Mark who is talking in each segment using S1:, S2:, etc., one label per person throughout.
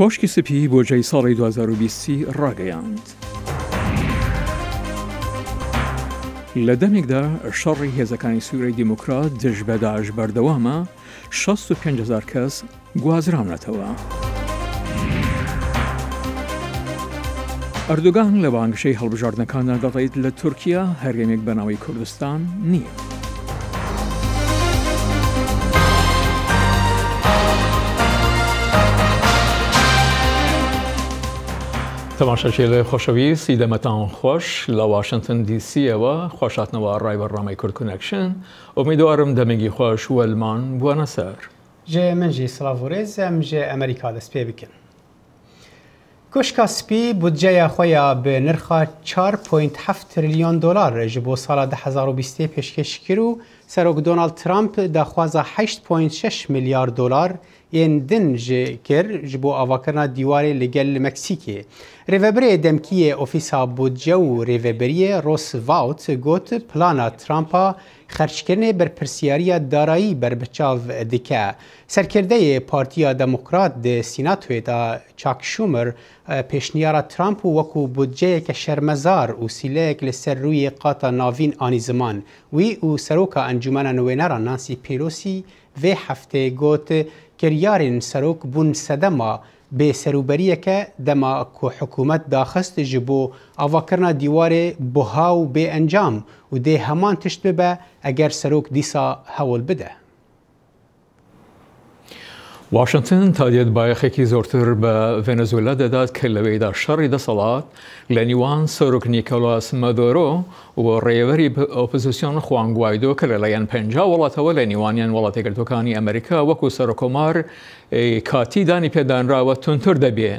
S1: کۆشکی سپی بۆ جێی ساڵی 2020 ڕاگەیاند. لە دەمێکدا شەڕی هێزەکانی سوورەی دیموکرات دژ بە داعش بەردەوامە 65,000 کەس گوازراونەتەوە. ئەردوگان لە بانگشەی هەڵبژاردنەکاندا دەڵێت لە تورکیا هەرێمێک بەناوی کوردستان نییە. تەماشاچێلە خۆشەویست سیدەمەتان خۆش لە واشنگتن دیسیەوە خۆشاتنەوە ڕای بەڕامەی کورد کونەکشن ئومیدوارم دەمێگی خۆش وەلمان بوونە سەر
S2: ژێ منجی سڵاوڕێزم ژێ ئەمریکا دەست پێ بکەن. کۆشکا سپی بودجەیە خۆیان بە نرخە 4.7 تریلیۆن دۆلار ji بۆ ساڵا 2020 پێشکەش کرد و سەرۆک دۆناڵد ترامپ داخوازە 8.6 میلیارد دۆلار yên din ji kir ji bo avakirina dîwarê li gel li Meksîkê. Rêveberê demkiyê Ofîsa Budce û Rêveberiyê Roosevelt got plana Trumpa xerçkirinê berpirsiyariya darayî berbiçav dike. Serkirdeyê Partiya Demokrat di Sînatoyê de Chuck Schumer pêşniyara Trump û wekû budceyeke şermezar û sîleyek li ser rûyê qata navîn anî ziman. Wî û Seroka Encûmena Nûênera Nancy Pelosi vê heftê got kiryarên serok bûn sedema bêserûberiyeke dema ku hikûmet daxist ji bo avakirina dîwarê buha û bêencam û dê heman tişt bibe eger serok dîsa hewl bide.
S1: واشنگتن تادیت بایەخێکی زۆرتر بە ڤێنزوێلا دەدات کە لەوەیدا شەڕی دەسەڵات لە نیوان سەرۆک نیکۆلاس مادۆرۆ و ڕێوەری ئۆپۆزیسیۆن خوان گوایدۆ کە لەلایەن 50 وڵاتەوە لە نیوانیان وڵاتە یەکگرتوەکانی ئەمریکا وەکو سەرۆکۆمار کاتی دانی پێدانراوە تونتر دەبێ.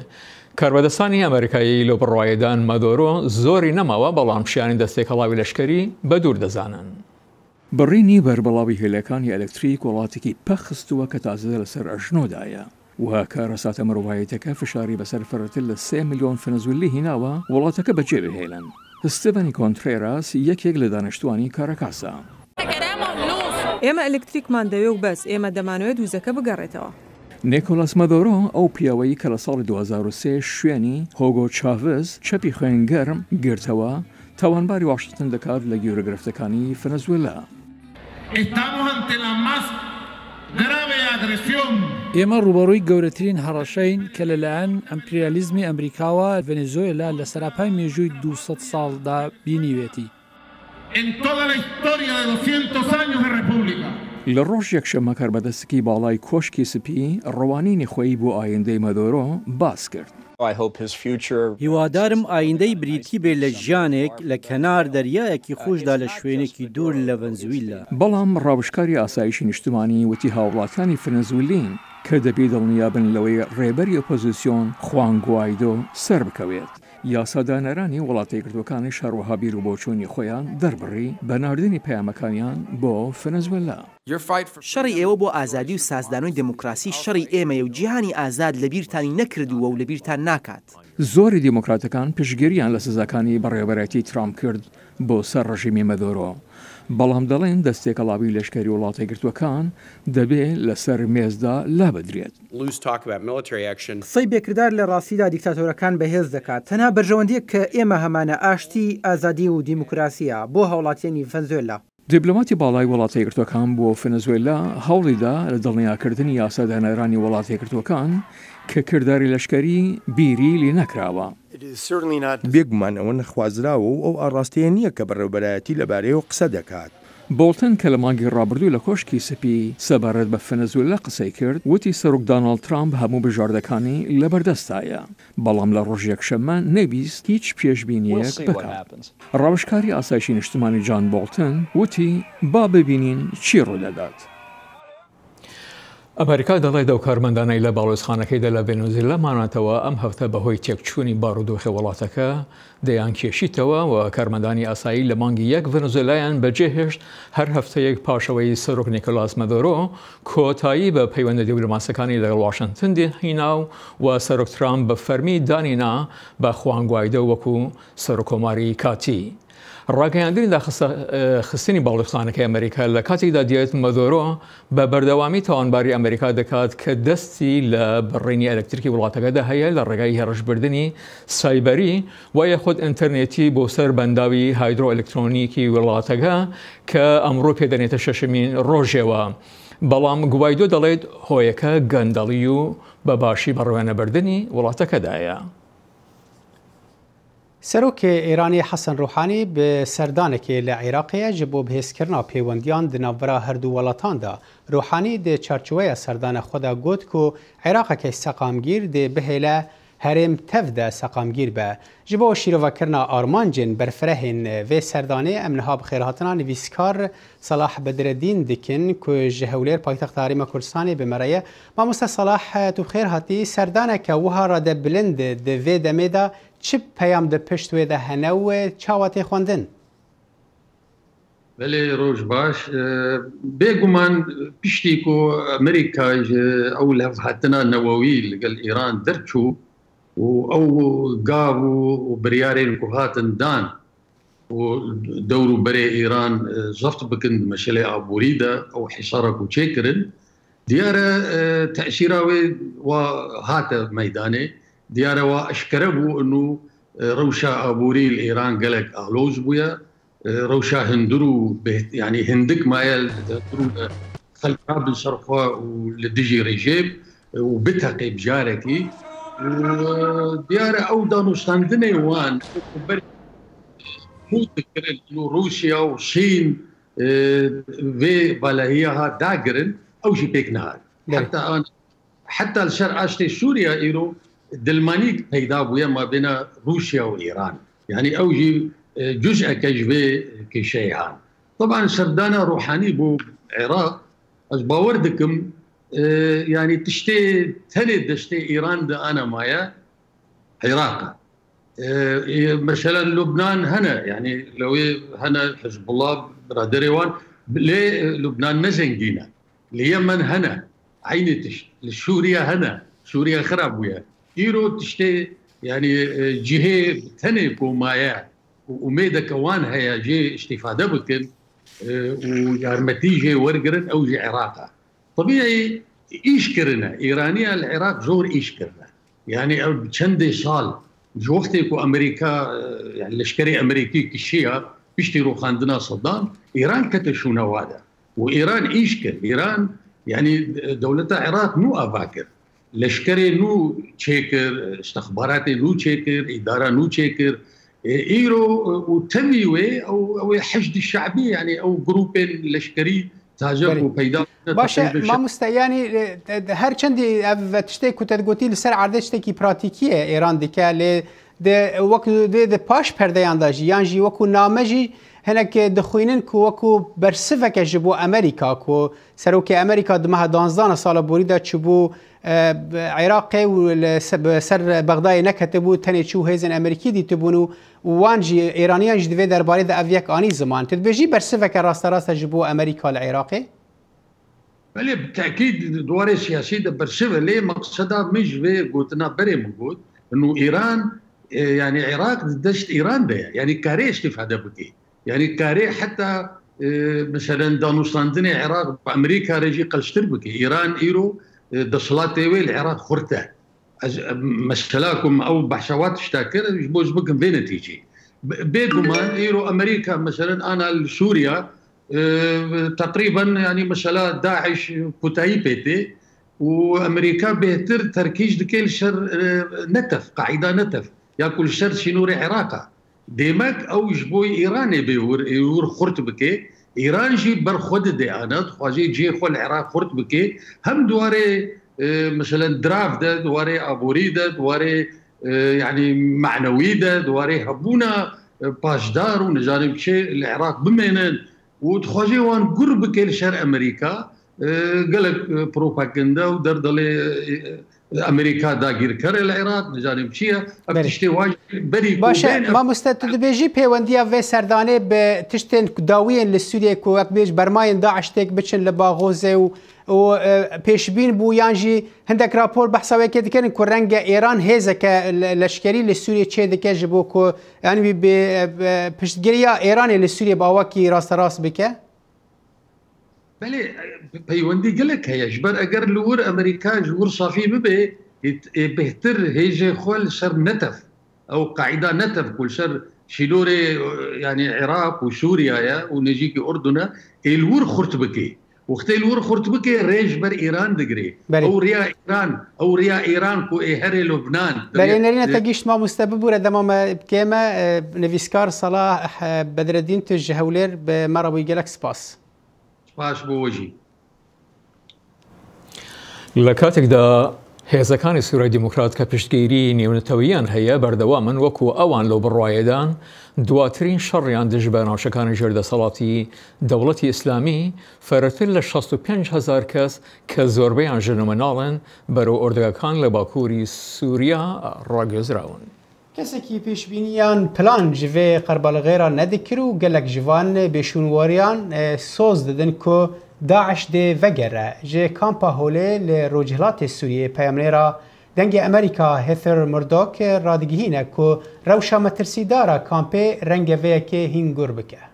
S1: کاربەدەستانی ئەمریکایی لۆ بڕوایەدان مادۆرۆ زۆری نەماوە بەڵام شیانی دەستێکەڵاوی لەشکەری بە دوور دەزانن. بڕینی بەربەڵاوی هێلەکانی ئەلکتریک وڵاتێکی پەخستووە کە تازە لەسەر ئەژنۆدایە و کارەساتە مرۆڤایەتەکە فشاری بەسەر فرەتر لە 3 میلیۆن ڤێنزوێلی هیناوە وڵاتەکە بەجێ بهێڵن. ستیڤەنی کۆنترێراس یەکێک لە دانیشتوانی کارەکاسە.
S3: ئێمە ئەلکتریکمان دەوێ و بەس ئێمە دەمانوێت دووزەکە بگەڕێتەوە.
S1: نیکۆلاس مادۆرۆ ئەو پیاوەی کە لە ساڵی 2003 شوێنی هۆگۆ چاڤز چەپی خوێنگەرم گرتەوە تاوانباری واشنگتن دەکات لە گوێرەگرفتەکانی ڤێنزوێلا.
S4: ئێمە ڕوبەڕووی گەورەترین هەڕەشەین کە لەلایەن ئەمپریالیزمی ئەمریکاوە ڤێنزوێلا لە سەراپای مێژووی 200 ساڵدا بینیوێتی.
S1: لە ڕۆژ یەکشەممە کاربەدەستکی باڵای کۆشکی سپی ڕەوانینی خۆی بۆ ئایندەی مادۆرۆ باس کرد.
S5: هیوادارم ئایندەی بریتی بێ لە ژیانێک لە کەنار دەریایەکی خۆشدا لە شوێنێکی دوور لە ڤێنزوێلا.
S1: بەڵام ڕاوشکاری ئاسایشی نیشتمانی وتی هاوڵاتانی ڤێنزوێلین کە دەبێ دڵنیابن لەوەی ڕێبەری ئۆپۆزیسیۆن خوان گوایدۆ سەر بکەوێت. یاسادانەرانی وڵاتە یەکگرتوەکانی شەڕوەها بیر و بۆچوونی خۆیان دەربڕی بە ناردنی پەیامەکانیان بۆ ڤێنزوێلا.
S6: شەڕی ئێوە بۆ ئازادی و سازدانۆی دموکراسی شەڕی ئێمەیە و جیهانی ئازاد لە بیرتانی نەکردووە و لە بیرتان ناکات.
S1: زۆری دیموکراتەکان پشگیریان لە سزاکانی بەڕێوەبەرەتی ترامپ کرد بۆ سەر ڕژیمی مادۆرۆ. بەڵام دەڵێن دەستێکەڵاوی لەشکری وڵاتە یەکگرتوەکان دەبێت لەسەر مێزدا لابدرێت.
S7: قسەی بێکردار لە ڕاستیدا دیکتاتۆرەکان بەهێز دەکات. تەنها بەرژەوەندیەک کە ئێمە هەمانە ئاشتی ئازادی و دیموکراسیە بۆ هاوڵاتیانی ڤێنزوێلا.
S1: دیپلۆماتی باڵای وڵاتە یەکگرتوەکان بۆ ڤێنزوێلا هەوڵیدا لە دڵنیاکردنی یاسادانەرانی وڵاتە یەکگرتوەکان کە کردداری لەشکری بیری لێ نەکراوە.
S8: بێگومان ئەوە نەخوازراوە و ئەو ئاڕاستەیە نییە کە بەڕێوەبەرایەتی لەبارەیەوە قسە دەکات.
S1: بۆڵتن کە لە مانگی ڕابردوو لە کۆشکی سپی سەبارەت بە ڤێنزوێلا قسەی کرد وتی سەرۆک دۆناڵد ترامپ هەموو بژاردەکانی لەبەردەستایە بەڵام لە ڕۆژ یەکشەممە نەبیست هیچ پێشبینیەک بکات. ڕاوشکاری ئاسایشی نیشتمانی جان بۆڵتن وتی با ببینین چی ڕوودەدات. ئەمریکا دەڵێ دەو کارمەندانەی لە باڵۆزخانەکەیدا لە ڤێنزوێلا ماناتەوە ئەم هەفتە بەهۆی تێکچوونی بارودۆخی وڵاتەکە دەیان کێشیتەوە و کارمەندانی ئاسایی لە مانگی یەک ڤێنزوێلایان بەجێهێشت هەر هەفتەیەک پاشەوەی سەرۆک نیکۆلاس مادۆرۆ کۆتایی بە پەیوەندە دیپلۆماسیەکانی لەگەڵ واشنگتن هینا و سەرۆک ترامپ بە فەرمی دانینا بە خوان گوایدۆ وەکو سەرۆکۆماری کاتی. ڕاگەیاندنی خستنی باڵوخانەکەی ئەمریکا لە کاتێکدا دێت مەدۆرۆ بە بەردەوامی تاوانباری ئەمریکا دەکات کە دەستی لە بڕینی ئەلکتریکی وڵاتەکەدا هەیە لە ڕێگای هێڕشبردننی سایبەری وایە خۆت ئینتەرنێتی بۆ سەر بەنداوی هایدرۆ ئەلکترۆنیکی وڵاتەکە کە ئەمڕۆ پێدەنێتە شەشمین ڕۆژێەوە. بەڵام گوایدۆ دەڵێت هۆیەکە گەندەڵی و بە باشی بەڕوێنەبردننی وڵاتەکەدایە.
S2: سەرۆکێ ئێرانی حەسەن ڕوحانی بە سەردانێکی لە عێراقیە ji بۆ بەهێزکردنا پەیوەندیان di navbera herdû welatanda. Rouhanî di çarçoveya serdana xwe de got ku Iraqekê seqamgîr dê bihêle herêm tev de seqamgîr be. Ji bo şîrovekirina armancên berfirehên vê serdanê em niha bi xêrhatina nivîskar Salah Bedreddîn dikin ku ji Hewlêr paytexta Herêma Kurdistanê bi me re ye. Mamoste Salah tu xêr hatî serdaneke wiha re de bilind di vê demê de çi peyam di pişt wê de hene û çawa tê xwendin?
S9: Belê roj baş bêguman piştî ku Amerîka ji ew levhatina newewî li gel Îran derçû û ew gav û biryarên ku hatin dan û dewr û berê Îran zeft bikin di meşelê aborî de ew hîsara ku çêkirin diyar e teşîra wê wa hate meydanê diyar e wa eşkere bû inû rewşa aborî li Îran gelek aloz bûye روشا هندرو يعني هندك مايل خلقها بالصرفة ولدجي رجيب وبتقي بجاركي وديار أودا نستندني وان مو تذكر إنه روسيا والصين في بلاهيها داقرن أو شي بيك نهار حتى الشرق أشتي سوريا إيرو دلمانيك هيدا بويا ما بين روسيا وإيران يعني أوجي جزء كجبه كشيعان طبعا سردانا روحاني بو عراق از باوردكم يعني تشتي تلد دشتي ايران ده انا مايا عراق مثلا لبنان هنا يعني لو هنا حزب الله برادريوان ليه لبنان مزنجينا اليمن هنا عيني تشت لسوريا هنا سوريا خراب ويا ايرو تشتي يعني جهه تنبو مايا وميدا كوان هيا جي استفادة بكن ويارمتي جي ورقرن أو جي عراقة طبيعي إيش كرنا إيرانيا العراق زور إيش كرنا يعني بشندي صال جو وقتي كو أمريكا يعني لشكري أمريكي كشيا بيشتروا خاندنا صدام إيران كتشو نوادا وإيران إيش كر إيران يعني دولة العراق نو أفاكر لشكري نو تشيكر استخباراتي نو تشيكر إدارة نو تشيكر ايرو وتميوي او حشد الشعبي يعني او جروبين لشكري تاجر وبيدا
S2: باشه ما مستياني هر چندي تشتي كنت تقولي لسر عرض تشتكي براتيكيه ايران ديكا ل وقت د باش پرديان داجي يانجي وكو نامجي هناك دخوينن كو وكو برسفك جبو امريكا كو سروكي امريكا دمها 12 سال بوريدا تشبو عراقي وسر بغداد نكتبوا تاني شو هيزن امريكي دي تبونو وانجي ايرانيان جدوي درباري ده افيك اني زمان تتبجي برسفك راست جبو امريكا العراقي
S9: بله بالتاكيد دوار سياسي ده برسفه ليه مقصدها مش في قلتنا بري موجود انه ايران يعني عراق دشت ايران ده يعني كاري استفاده بكي يعني كاري حتى مثلا دانوستاندني عراق بامريكا رجي قلشتر بكي ايران ايرو دصلاتي وي العراق خرته مشكلاكم او بحشوات اشتاكر جبوز بكم بين تيجي بيكم ايرو امريكا مثلا انا لسوريا تقريبا يعني مثلا داعش كتايبتي وامريكا بيهتر تركيز دكيل شر نتف قاعده نتف ياكل شر شنوري عراقه ديماك او جبوي ايراني بيور خرت بكي ايران جي برخود دي انا خواجي جي خو العراق خرت بكي هم دواري مثلا دراف ده دواري ابوري ده دواري يعني معنوي ده دواري هبونا باشدار ونجانب شيء العراق بمينن وتخواجي وان قرب كل شر امريكا قالك بروباغندا ودردلي ئەمریکا داگیرکەرە لە عێراق نزانم چییە ئەم تشتێ واژ بەری
S2: باشە مامۆستا تو دەبێژی پەیوەندیە vê سەردانێ بە تشتên dawiyên li Sûriyê ku wek bêj bermayên Daeş têk biçin li Baxozê û pêşbîn bû yan jî hindek rapor behsa wekê dikerin ku renge Êran hêzeke leşkerî li Sûriyê çê dike ji bo ku yanî piştgiriya Êranê li Sûriyê bi awakî rasterast bike
S9: بەێ پەیوەندی گەلک هەیە ژبەر ئەگەر لور ئەمریکا ژور سافی ببێ بهتر هێژێ خۆل سەر نەتەف ئەو قاعدا نەتەف کول سەر شیلۆرێ ینی عێراق و سووریایە و نێژیکی ئوردونە ئێلور خورت بکەی وەختەی لور خورت بکەی ڕێژ بەر ئێران دەگرێ ئەو ریا ئێران و ئێ هەرێ لوبنان
S2: بەرێنەرینە تەگەیشت مامۆستا ببوورە دەمامە بکێمە نویسکار سەلاح بەدرەدین توش ji هەولێر bi me re bûyî gelek spas.
S9: باش بۆژی
S1: لە کاتێکدا هێزەکانی سوورای دیموکرات کە پشتگیری نێونەتەوەیان هەیە بەردەوامن وەکو ئەوان لەو بڕواایەدان دواترین شەڕیان دژ بە ناوچەکانی ژێردەسەڵاتی دەوڵەتی ئیسلامی فەرەتر لە 65,000 کەس کە زۆربەیان ژن و منداڵن بەرەو ئۆردەگەکان لە باکووری سووریا ڕاگەزراون.
S2: کەسێکی پێشبینیان پلان ji vê qerbalixêra nedikir û gelek ji van bêşûnwariyan soz didin ku Daeş dê vegere ji kampa Holê li Rojhilatê Sûriyê peyamnêra dengê Amerîka Heather Murdoch radigihîne ku rewşa metirsîdara kampê renge vêyekê hîngur bike.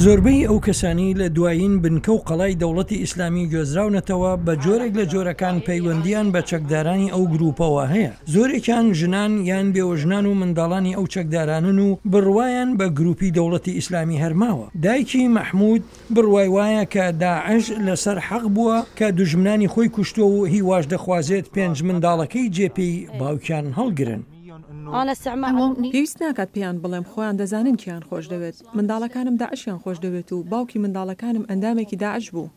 S10: زۆربەی ئەو کەسانی لە دوایین بنکە و قەڵای دەوڵەتی ئیسلامی گوێزراونەتەوە بە جۆرێک لە جۆرەکان پەیوەندیان بە چەکدارانی ئەو گروپەوە هەیە. زۆرێکیان ژنان یان بێوەژنان و منداڵانی ئەو چەکدارانن و بڕوایان بە گروپی دەوڵەتی ئیسلامی هەرماوە. دایکی مەحموود بڕوای وایە کە داعش لەسەر حەق بووە کە دوژمنانی خۆی کوشتۆ و هیواش دەخوازێت 5 منداڵەکەی جێپی باوکیان هەڵگرن.
S3: پێویست ناکات پێیان بڵێم خۆیان دەزانن کیان خۆش دەوێت منداڵەکانم داعشیان خۆش دەوێت و باوکی منداڵەکانم ئەندامێکی داعش بوو.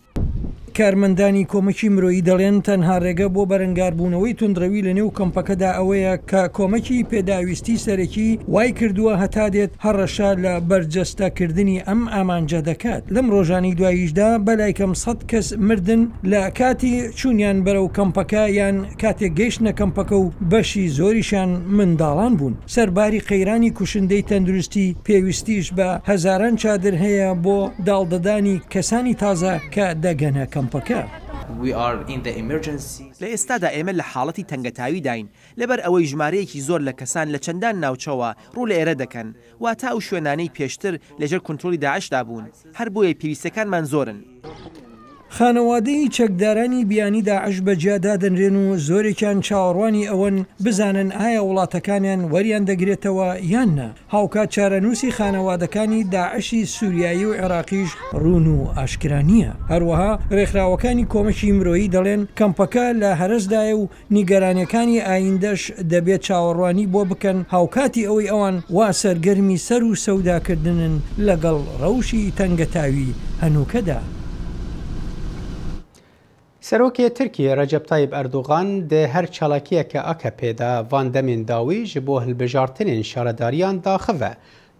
S10: کارمەندانی کۆمەکی مرۆیی دەڵێن تەنها ڕێگە بۆ بەرەنگاربوونەوەی تونندڕەوی لە نێو کەمپەکەدا ئەوەیە کە کۆمەکی پێداویستی سەرەکی وای کردووە هەتا دێت هەڕەشا لە بەرجەستەکردنی ئەم ئامانجە دەکات. لەم ڕۆژانی دواییشدا بەلایکەم 100 کەس مردن لە کاتی چوونیان بەرەو کەمپەکە یان کاتێک گەیشتنە کەمپەکە و بەشی زۆریشان منداڵان بوون. سەرباری قەیرانی کوشندەی تەندروستی پێویستیش بە هەزاران چادر هەیە بۆ داڵدەدانی کەسانی تازە کە دەگەنە کەمپەکە.
S6: لە ئێستادا ئێمە لە حاڵەتی تەنگەتاوی داین لەبەر ئەوەی ژمارەیەکی زۆر لە کەسان لە چەندان ناوچەوە ڕوو لە ئێرە دەکەن واتە ئەو شوێنانەی پێشتر لەژێر کۆنتڕۆلی داعشدا بوون هەر بۆیە پێویستەکانمان زۆرن.
S10: خانەوادەی چەکدارانی بیانی داعش بەجیادا دەنرێن و زۆرێکیان چاوەڕوانی ئەوەن بزانن ئایا وڵاتەکانیان وەریان دەگرێتەوە یان نە. هاوکات چارەنووسی خانەوادەکانی داعشی سووریایی و عێراقیش ڕوون و ئاشکرانیە. هەروەها ڕێکخراوەکانی کۆمەکی مرۆیی دەڵێن کەمپەکە لە هەرزدایە و نیگەرانیەکانی ئایندەش دەبێت چاوەڕوانی بۆ بکەن هاوکاتی ئەوەی ئەوان وا سەرگەرمی سەر و سەوداکردنن لەگەڵ ڕەوشی تەنگەتاوی هەنووکەدا.
S2: سەرۆکی ترکیە ڕەجەب تایب ئەردوغان دێ هەر چالاکیەکە ئەکە پێدا وان دەمێن داوی ji بۆ هەلبژارتنên شارەداریان daxive.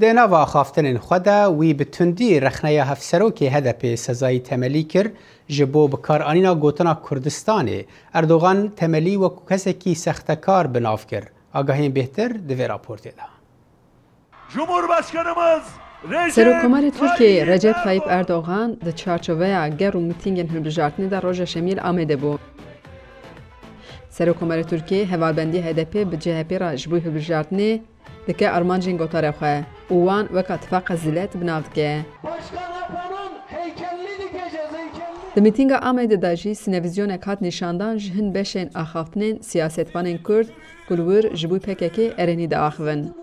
S2: Dê nava axaftinên xwe de wî bi tundî rexneya hevserokê HDP sezayî temelî kir ji bo bikaranîna gotina Kurdistanê. Erdogan temelî wekû kesekî sextekar bi nav kir. Agahiyên bêhtir di vê raportê de.
S11: Cumhurbaşkanımız
S12: Serokkomarê Tirkiyeyê Recep Tayyip Erdogan di çarçoveya ger û mîtîngên hilbijartinê de roja şemîl Amêdê bû. Serokkomarê Tirkiyê hevalbendiya HDP bi CHP ra ji bo hilbijartinê dike armancên gotarê xwe û wan weka tifaqa zilet bi nav dike. Di mîtînga Amêdê de jî sinevizyonek hat nîşandan ji hin beşên axaftinên siyasetvanên Kurd ku li wir ji bo PKK erênî de axivin.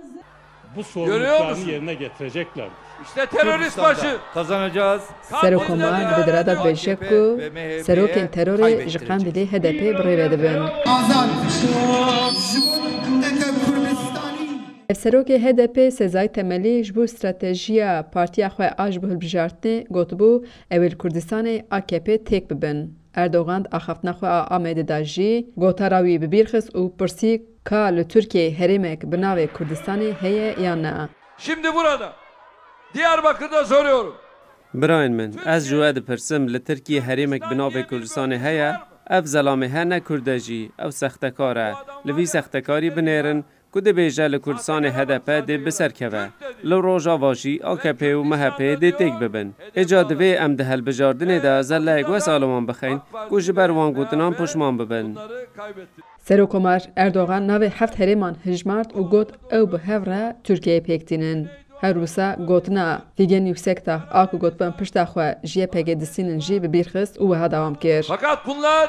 S11: Bu sorumluluklarını yerine getirecekler.
S13: İşte terörist başı kazanacağız.
S12: Serokkomar bidira da bêje ku serokên terorê ji Qandilê HDP bi rêve dibin. Serokê HDP Sezai Temelî ji bo stratejiya partiya xwe a ji bo hilbijartinê gotibû ew ê li Kurdistanê AKP têk bibin. Erdogan axaftina xwe a Amêdê de jî gotara wî bi bîr xist û pirsî ka li Tirkiyeyê herêmek bi navê Kurdistanê heye yan ne.
S13: Şimdi burada Diyarbakır'da soruyorum.
S14: براین من از جواد پرسم لترکیه هریمک بناو کردستان هیا اف زلامه هنه کردجی او سختکاره لوی سختکاری بنیرن کد بیجه لکردستان هدپه ده بسر کوه لو روژا واجی آکپه و مهپه ده تک ببن اجادوه ام ده هل بجاردن ده زله اگوه سالمان بخین گوش بروان گوتنان پشمان ببن
S12: سروکمار اردوغان ناو 7 هریمان هجمارت و گوت او به هفره ترکیه پیکتینن هر روسا گوتنا فیگن یکسکتا آکو گوت بن پشتا خواه جیه پگه دستینن جی ببیرخست و ها دوام کر
S13: Fakat bunlar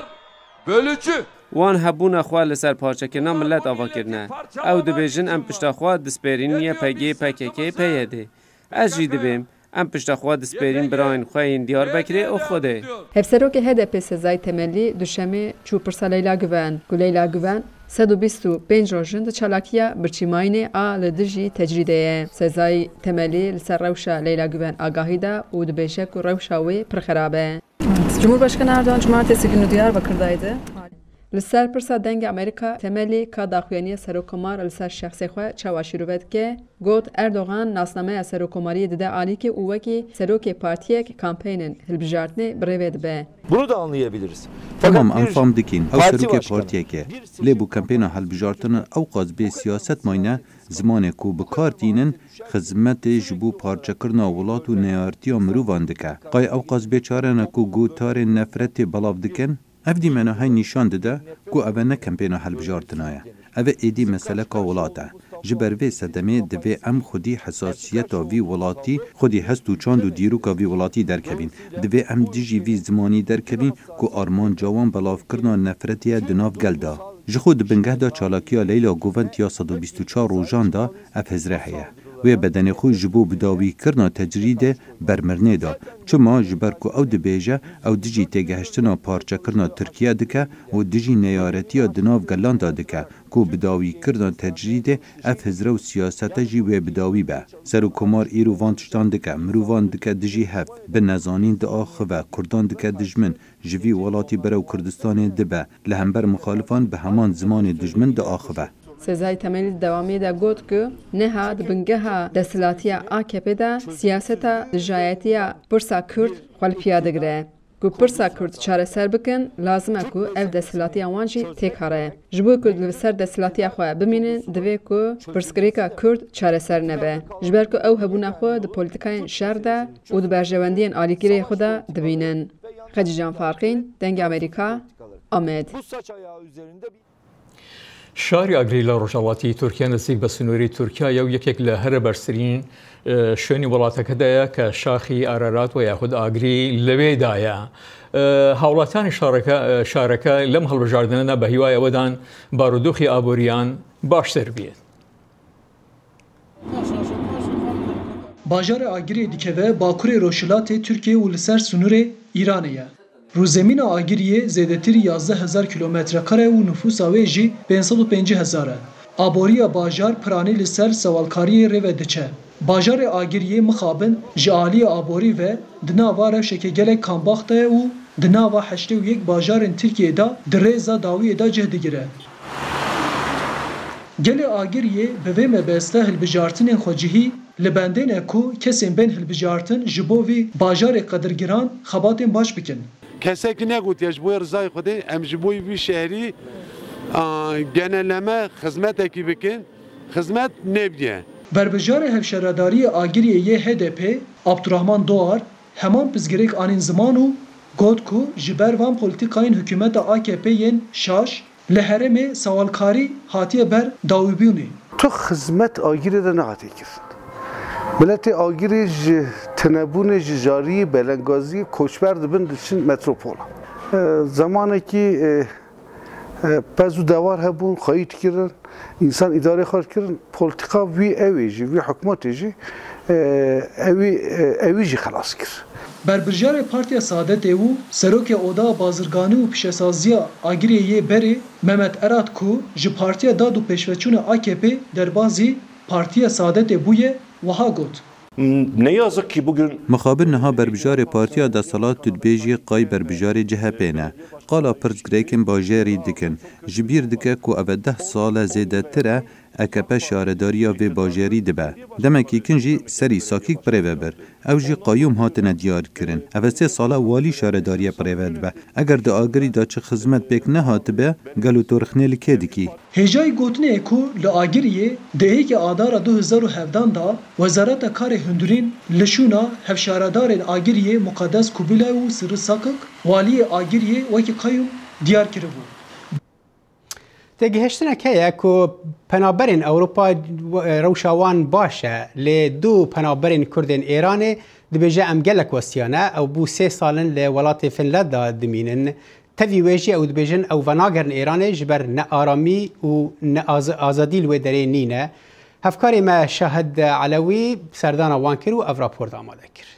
S13: bölücü.
S14: وان هبون خواه لسر پارچکنا ملت آوا کرنه او دبیجن ام پشتا خواه دسپیرین یه پگه پککه پیده از جی دبیم ام پشتا خواه دسپیرین براین خواهین دیار بکره او خوده
S12: هفسرو که HDP سزای تملی دوشمی چوپرسا لیلا گوان گو لیلا گوان 125 روژند چالاکیا برچیماینه لدجی تجریده سزای تملی لسر روشا لیلا گوان آگاهی دا و دبیشک و روشاوی پرخرابه
S3: Cumhurbaşkanı Erdoğan cumartesi günü Diyarbakır'daydı.
S12: لسر پرسا دنگ امریکا تملی که داخویانی سروکمار لسر شخصی خواه چواشیروید که گوت اردوغان ناسنامه سروکماری دیده آلی که اوکی سروک پارتیک کامپینن هلبجارتنی بریوید به.
S15: Bunu da anlayabiliriz.
S16: Tamam anfam dikin. Ev seroke partiyeke. Lê bu kampêna hilbijartina ew qazbê siyaset mayne zimanê ku bi kar tînin xizmetê ji bo parçekirina welat û neyartiya mirovan dike. Qay ew qazbê çarene ku gotarên nefretê belav dikin? Ev dîmena hay nîşan dide ku ev ne kampêna hilbijartina ye. Ev êdî meseleka welat e. Ji ber vê sedemê divê em xwedî hesasiyeta vî welatî xwedî hest û çand û dîroka vî welatî derkevîn. Divê em dijî vî zimanî derkevîn ku armanca wan belavkirina nefretiye di nav gel da. Ji xwe di bingehda çalakiya Leyla Govend ya 124 rojan da ev hezre heye. Wê bedenê xwe ji bo bidawîkirina tecrîdê bermirnê da. Çima ji ber ku ew dibêje ew dijî têgehiştina parçekirina Tirkiye dike û dijî neyaretiya di nav gelan da dike ku bidawîkirina tecrîdê ev hizre û siyasete jî wê bidawî be. Serokkomar îro van tiştan dike, mirovan dike dijî hev, bi nezanîn diaxive, Kurdan dike dijmin, ji vî welatî berew Kurdistanê dibe, li hember muxalifan bi heman zimanê dijmin diaxive.
S12: سزای تملی دوامی دا گوت که نها دبنگها دستلاتیا AKP دا سیاستا دجایتیا پرسا کرد خالپیاده گره. گو پرسا کرد چاره سر بکن لازمه که اف دستلاتیا وانجی تکاره. جبو کرد لسر دستلاتیا خواه بمینن دوی که پرسکریکا کرد چاره سر نبه. جبر که او هبونه خواه د پولیتیکاین شر دا و د برجواندین آلیگیری خودا دبینن. خدیجان فارقین دنگ امریکا آمد.
S1: شاری ئاگری لە ڕۆژهەڵاتی تورکیا نزیک بە سنووری تورکیا و یەکێک لە هەرە بەرزترین شوێنی وڵاتەکەدایە کە شاخی ئارارات و یاخود ئاگری لەوێدایە. هاوڵاتیانی شارەکە لەم هەڵبژاردنەدا بە هیوای ئەوەدان بارودۆخی ئابووریان باشتر بێت.
S17: Bajarê Agiriyê dikeve Bakurê Roşilatê Tirkiye û li ser sunûrê Îranê ye. Rûzemîna Agiriyê zêdetirî 11,000 kilometrekare û nüfusa wê jî 550,000 e. Aboriya bajar piranî li ser sewalkariyê rêve diçe. Bajarê Agiriyê mixabin ji aliyê aborî ve di nava rewşeke gelek kambaxta ye û di nava 81 bajarên Tirkiyeyê da di rêza dawiyê da cih digire. Gelê Agiriyê bi vê mebeste hilbijartinên xwecihî li bendêne ku kesên bên hilbijartin ji bo vî bajarê qedirgiran xebatên baş bikin.
S18: Kesek negotiye ji bo rızayê Xwedê em ji bo vî şehrî genelleme xizmetekî bikin, xizmet nebdiye.
S17: Berbijarê hevşeradariyê Agiriyê yê HDP, Abdurrahman Doğar, heman pizgirêk anîn ziman û got ku ji ber van polîtîkayên hikûmeta AKP yên şaş li herêmê sewalkarî hatiye ber dawîbûnê.
S19: Tu xizmet Agirê de nehatiye kirin. Miletê Agirê ji tinebûnê ji jariyê belengaziyê koçber dibin diçin metropola. Zamanekî pez û dewar hebûn xwayî dikirin, însan îdarê xwe dikirin, polîtika wî ew jî, wî hikûmetê jî evî jî xelas kir.
S17: Berbijarê Partiya Saadetê û Serokê Oda Bazirganî û Pişesaziya Agiriyê yê Berê Mehmet Erat ku ji Partiya Dad û Pêşveçûna AKP derbasî Partiya Saadetê bûye wiha got.
S15: Ne yazık ki bugün
S16: Mixabir niha berbijarê Partiya Destsalat dibêjî qay berbijarê CHP ne. Qala pirsgirêkên bajarî dikin. Ji bîr dike ku ev 10 sal zêdetir e ئەکەپە شارەداریە vê bajarî dibe. Demekî kin jî serî sakîk pirêve bir. Ew jî qayûm hatine diyarkirin. Ev 3 sala walî şaredariya pirêve dibe. Eger di agirî da çi xizmet pêk nehatibe, gelo torixnê li kê dikî.
S17: Hêjayê gotinê ku li Agiriyê dehêkê adara 2017 da Wezareta Karê Hundirîn li şûna hevşaredarên Agiriyê Muqeddes Kubilay û Sirri Sakik waliyê Agiriyê wekî qayûm diyar kiribû.
S2: تێگەهێشتنێک هەیە کو پەنابەرین ئەوروپا ڕەوشاوان باشە لێ دوو پەنابەرین کوردên ئێرانê dibêje em gelek westiyane ew bû 3 salin li welatê Finlanda dimînin. Tevî wê jî ew dibêjin ew venagerin Îranê ji ber nearamî û azadî li wê derê nîne. Hevkarê me Şahid Elewî serdana wan kir û ev rapor amade kir.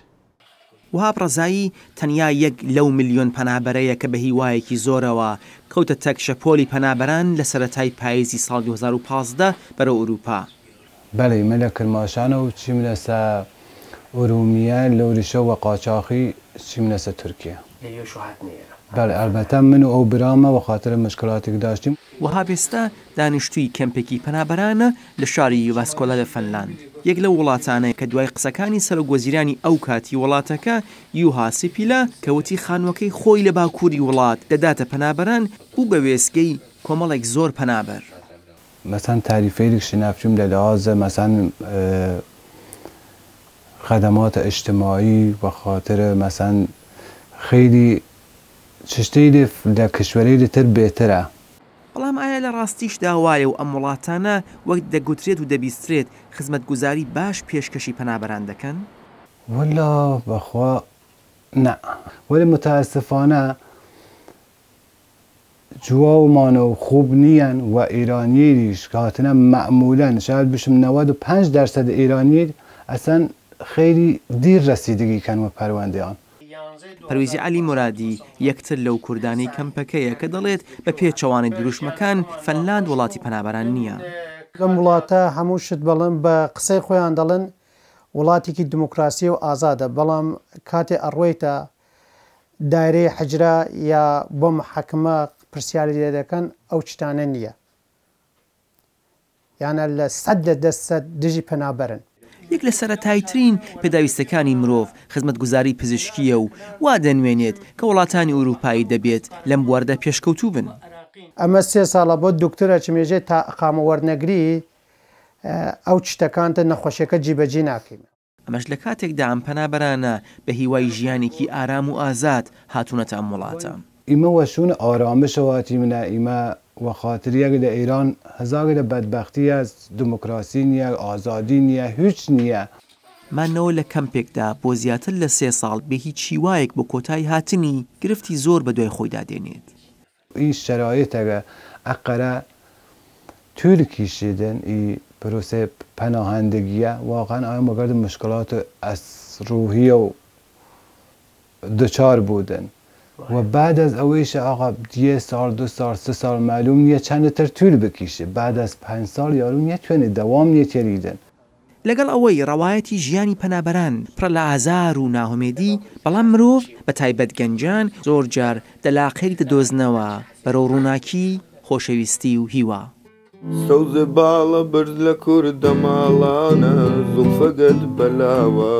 S6: وهاب ڕزایی تەنیا 1 لەو میلیۆن پەنابەرەیە کە بە هیوایەکی زۆرەوە کەوتە تەکشەپۆلی پەنابەران لە سەرەتای پاییزی ساڵ 2015 بەرەو ئەوروپا.
S20: بەڵێ مەلە کرماشانە و چیم لەسە ئورومیە لەوریشەوە قاچاقی چیم لەسە تورکیا. بەڵێ ئەلبەتە من و ئەو برامە بە خاترە مشکلاتێک داشتیم.
S6: وهاب ئێستا دانیشتووی کەمپێکی پەنابەرانە لە شاری یوڤاسکۆلا لە فەنلاند. یەک لە وڵاتانەیە کە دوای قسەکانی سەرۆکوەزیرانی ئەو کاتی وڵاتەکە یوها سیپیلا کەوتی خانووەکەی خۆی لە باکووری وڵات دەداتە پەنابەران و بە وێستگەی کۆمەڵێک زۆر پەنابەر.
S20: مەسەن تاریفەیەکی نافچوم لە لەوازە مەسەن خدمات اجتماعی و خاطر مەسەن خیلی شتەی لە کشوەری تر بێترە.
S6: بەڵام ئایا لە ڕاستیشدا وایە و ئەم وڵاتانە وەک دەگوترێت و دەبیسترێت خزمەتگوزاری باش پێشکەشی پەنابەران دەکەن؟
S20: وەلا بەخوا نە. وەلی متاسفانە جوواومانە و خوب نییان و ئێرانیریش کاتنە مەعمولەن شاید بشم 95% ئێرانیر ئەسەن خەیری دیر ڕەسیدگی کەن و پەروەندەیان.
S6: پەرویزی عەلی مورادی یەکتر لەو کوردانی کەمپەکەیە کە دەڵێت بە پێچەوانی دروشمەکان فەنلاند وڵاتی پەنابەران نییە.
S21: لەم وڵاتە هەموو شت بەڵێن بە قسەی خۆیان دەڵێن وڵاتێکی دموکراسی و ئازادە، بەڵام کاتێ ئەڕۆیتە دایرەی حەجرا یا بۆ محەکمە پرسیاری لێ دەکەن ئەو چتانە نییە. یانە لە 100% دژی پەنابەرن.
S6: یەک لە سەرەتایترین پێداویستەکانی مرۆڤ خزمەتگوزاری پزیشکیە و وا دەنوێنێت کە وڵاتانی ئوروپایی دەبێت لەم بواردە پێشکەوتوو بن.
S21: ئەمە 3 ساڵە بۆ دکتۆرە چمێژێ تا ئەقامە وەرنەگری ئەو چتەکانتە نەخۆشیەکە جیبەجی ناکەین.
S6: ئەمەش لە کاتێکدا ئەم پەنابەرانە بە هیوای ژیانێکی ئارام و ئازاد هاتوونەتە ئەم وڵاتە.
S20: ئیمە وەشون ئارامشەواتی منە ئیمە وەخاتریەک لە ئێران هەزاگە لە بەدبەختیە دموکراسی نییە ئازادی نییە هیچ نییە.
S6: مانەوە لە کەمپێکدا بۆ زیاتر لە 3 ساڵ بە هیچ هیوایەک بۆ کۆتایی هاتنی گرفتی زۆر بە دوای خۆیدا دێنێت.
S20: این شرایطەکە ئەقەرە تورکیشیدن ئی پروسه پناهندگیه واقعا آیا مگرد مشکلات از روحی و دچار بودن و بعد از اویش آقا 1 سال 2 سال 3 سال معلوم نیه چند تر طول بکشه بعد از 5 سال یارو نتونه دوام نتیریدن.
S6: لەگەڵ ئەوەی ڕەوایەتی ژیانی پەنابەران پڕ لە ئازار و ناهۆمێدی بەڵام مرۆڤ بە تایبەت گەنجان زۆر جار دەلاقێری دەدۆزنەوە بەرەو ڕووناکی خۆشەویستی و هیوا.
S22: سەوز باڵە برد لە کوردە ماڵانە زوڵفەگەت بەلاوە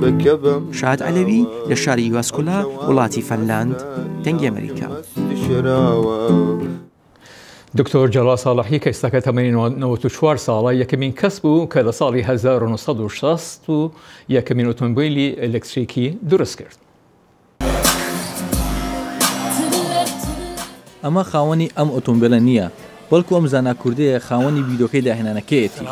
S22: بەکەبم.
S6: شاد عەلەوی لە شاری یوڤاسکۆلا وڵاتی فەنلاند دەنگی ئەمریکا.
S1: دکتۆر جەلال ساڵحی کە ئێستاکە تەمەنی 94 ساڵە یەکەمین کەس بوو کە لە ساڵی 1960 و یەکەمین ئۆتۆمبیلی ئەلکتریکی دروست کرد.
S23: ئەمە خاوەنی ئەم ئۆتۆمبیلە نییە، بەڵکو ئەم زانا کوردەیە خاوەنی بیرۆکەی داهێنانەکەیەتی.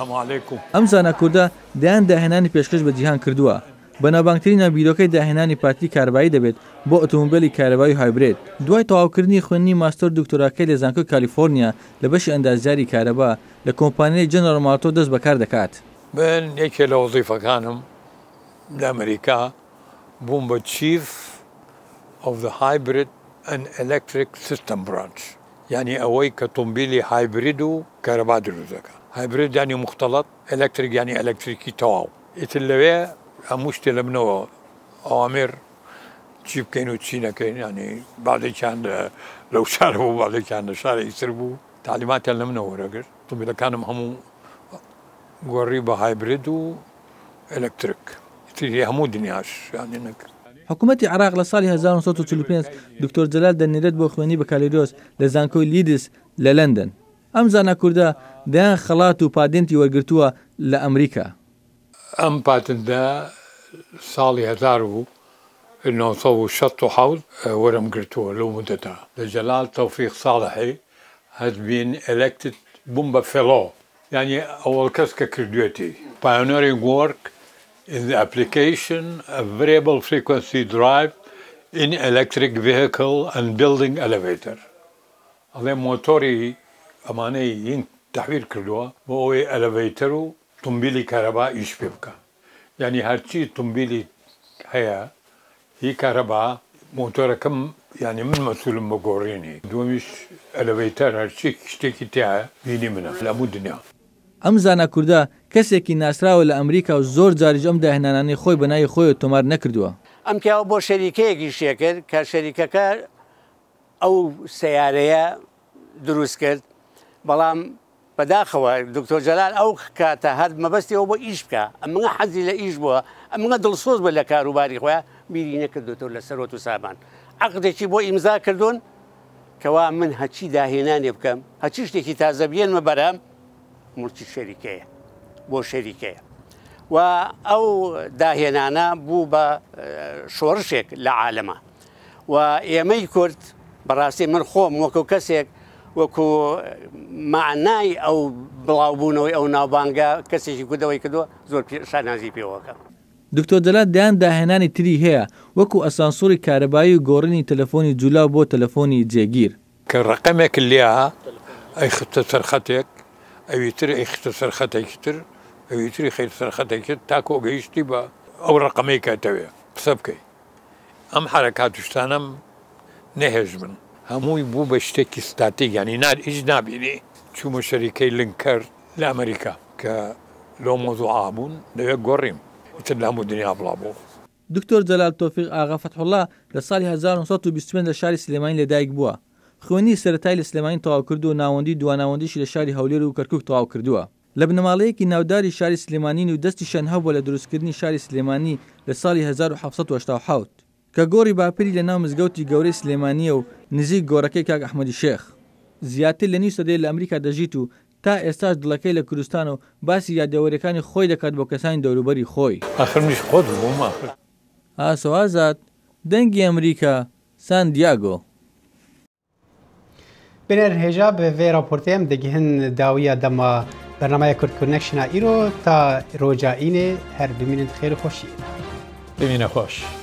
S23: ئەم زانا کووردە دایان داهێنانی پێشکەش بە جیهان کردووە. بەناوبانگترینە بیرۆکەی داهێنانی پارتی کارەبایی دەبێت بۆ ئۆتۆمبیلی کارەبایی هایبرید. دوای تەواوکردنی خوێندنی ماستەر دکتۆراکەی لە زانکۆی کالیفۆرنیا لە بەشی ئەندازیاری کارەبا لە کۆمپانیای جەنەرال ماتۆ دەست بەکار دەکات.
S24: من یەکێ لە وەزیفەکانم لە ئەمریکا بووم بە چیف of the hybrid and electric system branch. یعنی ئەوەی کە تۆمبیلی هایبرید و کارەبا دروست دەکات. هایبرید یعنی مختلط، ئەلکتریک یعنی ئەلکتریکی تەواو. ئیتر لەوێ هەموو شتێ لە منەوە ئەوامر چی بکەین و چی نەکەین، ینی بعضێکیان لەو شارە بوو بعضێکیان لە شارێکی تر بوو. تعلیمات لە منەوەرەگر ئۆتۆمبیلەکانم هەموو گۆڕی بە هایبرید و ئەلکتریک تری هەموو دنیاش یانی نەکرد.
S23: حکوومەتی عراق لە ساڵی 1945 دکتۆر جەلال دەنێرێت بۆ خوێنی بە کالێدۆس لە زانکۆی لیدس لە لەندەن. ئەم زانە کووردە دەیان خەڵات و پادێنتی وەرگرتووە لە ئەمریکا.
S24: ئەم پاتندا ساڵی 1960 وەرم گرتووە لەو مدەتا لە جەلال تەوفیق ساڵحی has been elected بووم بە fellow یعنی ئەوەڵ کەس کە کردوێتی pioneering work in the application of variable frequency drive in electric vehicle and building elevator. ئەڵێ مۆتۆری ئەمانەی هین تەحویل کردووە بۆ ئەوەی ئەلەڤەیتەر و تۆمبیلی کارەبا ئیش پێ بکە. یعنی هەرچی تۆمبیلی هەیە هی کارەبا مۆتۆرەکەم یعنی من مەسوولم بە گۆڕینی. دووەمیش ئەلەڤەیتەر هەرچی شتێکی تایە بینی منە لە هەموو دنیا.
S23: ئەم زانە کووردە کەسێکی ناسراوە لە ئەمریکا و زۆر جاریش ئەم داهێنانەی خۆی بەنای خۆی تۆمار نەکردووە.
S4: ئەم پیاوە بۆ شەریکەیەکی شێکرد کە شەریکەکە ئەو سیارەیە دروست کرد بەڵام بەداخەوە دکتۆر جەلال ئەو کاتە هەر مەبەستی ئەو بۆ ئیش بکە ئەمە حەزی لە ئیش بووە ئەمە دڵسۆز بە لە کاروباری خۆیان بیری نەکردوتەوە لە سەرۆت و سابان عەقدێکی بۆ ئیمزا کردوون کەوا من هەچی داهێنانێ بکەم هەچی شتێکی تازە بێنمە بەرام مڵکی شەریکەیە بۆ شەریکەیە و ئەو داهێنانە بوو بە شۆڕشێک لە عالەمە و ئێمەی کورد بەڕاستی من خۆم وەکو کەسێک وەکو معنای ئەو بڵاوبوونەوەی ئەو ناوبانگە کەسێکی کودەوەی کردووە زۆر شانازی پێوەکەم.
S23: دکتۆر جەلال دایان داهێنانی تری هەیە وەکو ئەسانسۆری کارەبایی و گۆڕینی تەلەفۆنی جولاو بۆ تەلەفۆنی جێگیر
S24: کە ڕقەمێک لێها ئەی خستە سەرخەتێک ئەویتر ئەی خستە سەرخەتێکی تر ئەویتری خەیت سەرخەتێکی تاکۆ گەیشتی بە ئەو ڕقەمەی کاتەوێ قسە بکەی. ئەم حرەکات شتانەم نەهێژ من هەمووی بوو بە شتێکی ستاتیک ینی هیچ نابینی چوومە شەریکەی لنکەر لە ئەمریکا کە لۆ مۆزوعا بوون دەوێت گۆڕیم ئیتر لە هەموو دنیا بڵابوو.
S23: دکتۆر جەلال تۆفیق ئاغا فەتحوڵڵا لە ساڵی 1920 لە شاری سلێمانی لەدایک بووە. خوێنی سەرەتای لە سلێمانی تەواو کرد و ناوەندی دواناوەندیشی لە شاری هەولێر و کەرکووک تەواو کردووە. لە بنەماڵەیەکی ناوداری شاری سلێمانین و دەستیشان هەبووە لە دروستکردنی شاری سلێمانی لە ساڵی 1970 کە گۆڕی باپیری لە ناو مزگەوتی گەورەی سلێمانیە و نزیک گۆڕەکەی کاک ئەحمەدی شێخ. زیاتر لە نیو سەدەی لە ئەمریکا دەژیت و تا ئێستاش دڵەکەی لە کوردستان و باسی یادەوەریەکانی خۆی دەکات بۆ کەسانی دەوروبەری خۆی.
S24: ئاخرمیش خۆت بووم ئاخر.
S23: ئاسەوازات دەنگی ئەمریکا سان دیاگۆ.
S2: بنر هێژا بە vê raporteyem digihîn dawiya dema bernameya Kurdkirnekşina îro ta roja înê her bimînin xêr û xweşî.
S1: بمینە خۆش.